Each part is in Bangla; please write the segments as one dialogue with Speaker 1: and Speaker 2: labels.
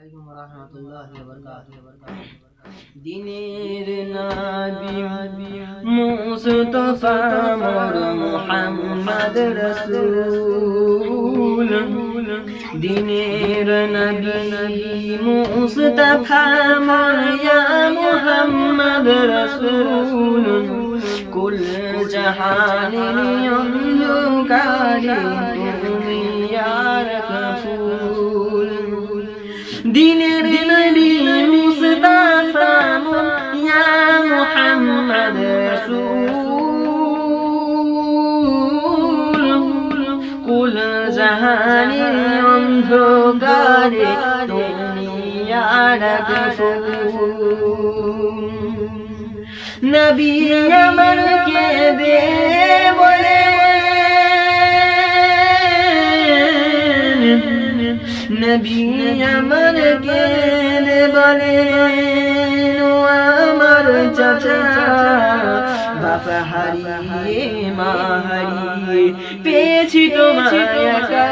Speaker 1: আলাইকুম ওয়া রাহমাতুল্লাহি ওয়া বারাকাতুহু। দিনের নবী মুস্তাফা মোর মুহাম্মদ রাসূল, দিনের নবী মুস্তাফা মোর ইয়া মুহাম্মদ রাসূল, কুল জাহানের অন্ধকারে তুমি ইয়া রাসূল। দিনের নবী মুস্তাফা ইয়া মুহাম্মদ রাসূল, কুল জাহানের অন্ধকারে তুমি ইয়া রাসূল। নবী আমার কেঁদে বলে, নবী আমার কেঁদে বলে, আমার চাচা বাপ হারিয়ে মা হারিয়ে পেয়েছি তোমায় একা,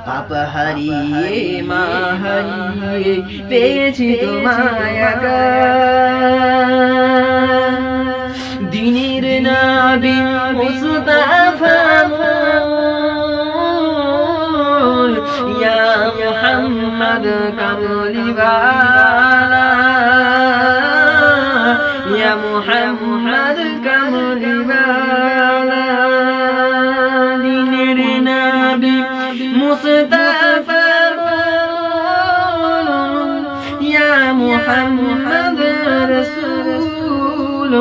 Speaker 1: বাপ হারিয়ে মা হারিয়ে পেয়েছি তোমায় একা। দিনের নবী মুস্তাফা ইয়া মুহাম্মদ কামলিওয়ালা, ইয়া মুহাম্মদ কামলিওয়ালা। দিনের নবী মুস্তাফা ইয়া মুহাম্মদ রাসূল,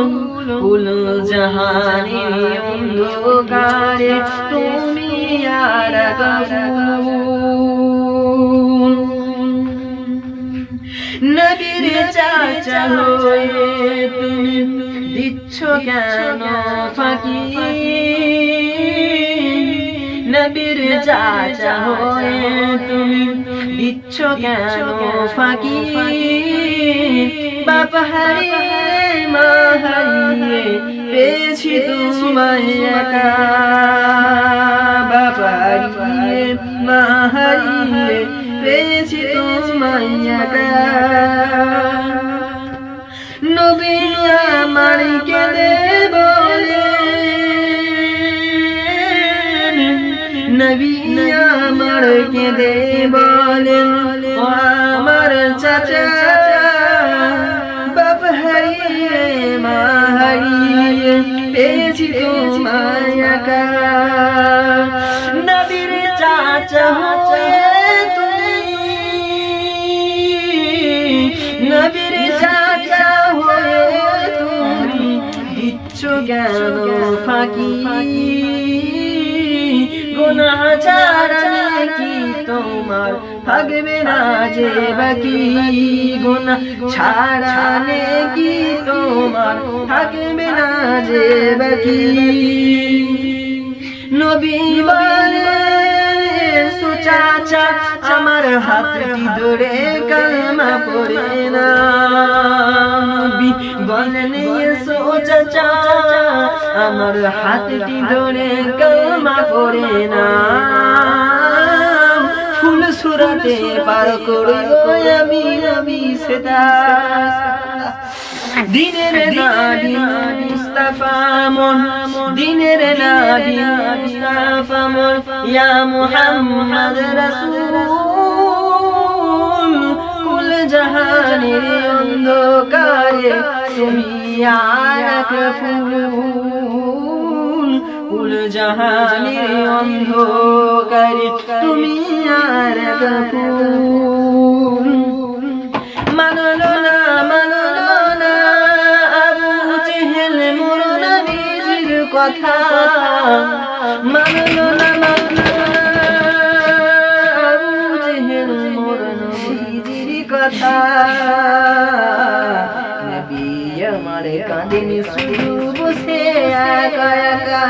Speaker 1: কুল জাহানের অন্ধকারে তুমি ইয়া রাসূল। নবীর চাচা হয়ে তুমি দিচ্ছ কেন ফাঁকি, নবীর চাচা হয়ে তুমি দিচ্ছ কেন ফাঁকি, বাপ হারিয়ে মা হারিয়ে পেয়েছি তোমায় একা, বাপ হারিয়ে মা হারিয়ে পেয়েছি তোমায় একা। নবী আমার কেঁদে বলে, নবী আমার কেঁদে বলেন, আমার চাচা বাপ হারিয়ে মা হারিয়ে পেয়েছি তোমায় একা। নবীর চাচা হয়ে তুমি, নবীর চাচা হয়ে তুমি দিচ্ছ কেন ফাঁকি, গুনাহ ছাড়া নাকি তোমার থাকবে না যে বাকি, গুনাহ ছাড়া নাকি তোমার থাকবে না যে বাকি। নবী বলে চাচা আমার হাতটি ধরে কালমা পড়ে না, নবী বলেন চাচা আমার হাতটি ধরে কালমা পড়ে না, ফুল সুরাতে পার করব আমি নবী সেটা। দিনের নবী মুস্তাফা মোর, দিনের নবী মুস্তাফা মোর ইয়া মুহাম্মদ রাসূল, কুল জাহানের অন্ধকারে তুমি ইয়া রাসূল, কুল জাহানের অন্ধকারে তুমি ইয়া রাসূল। মানলো না মানলো না আবু জেহেল মোর নবীর কথা, মানলো না মানলো না আবু জেহেল মোর নবীর কথা। নবী আমার কাঁদেন শুধু বসে একা একা,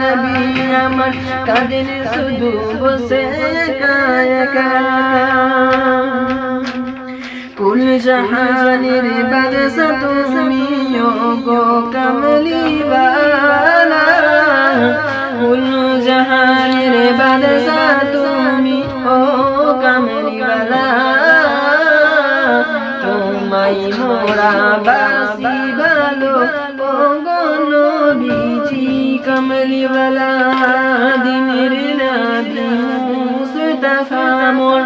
Speaker 1: নবী আমার কাঁদেন শুধু বসে একা একা। কুল জাহানের বাদশা তুমি ও গো কামলিওয়ালা, কুল জাহানের বাদশা তুমি ও কমলিওয়ালা দিনের নবী মুস্তাফা মোর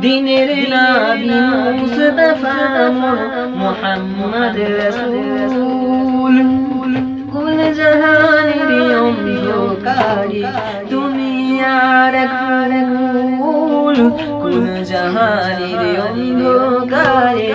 Speaker 1: দিনের নবী মুস্তাফা মোর মুহাম্মদ রাসূল কুল জাহানের অন্ধকারে তুমি আর এক ফুল কুল জাহানের অন্ধকারে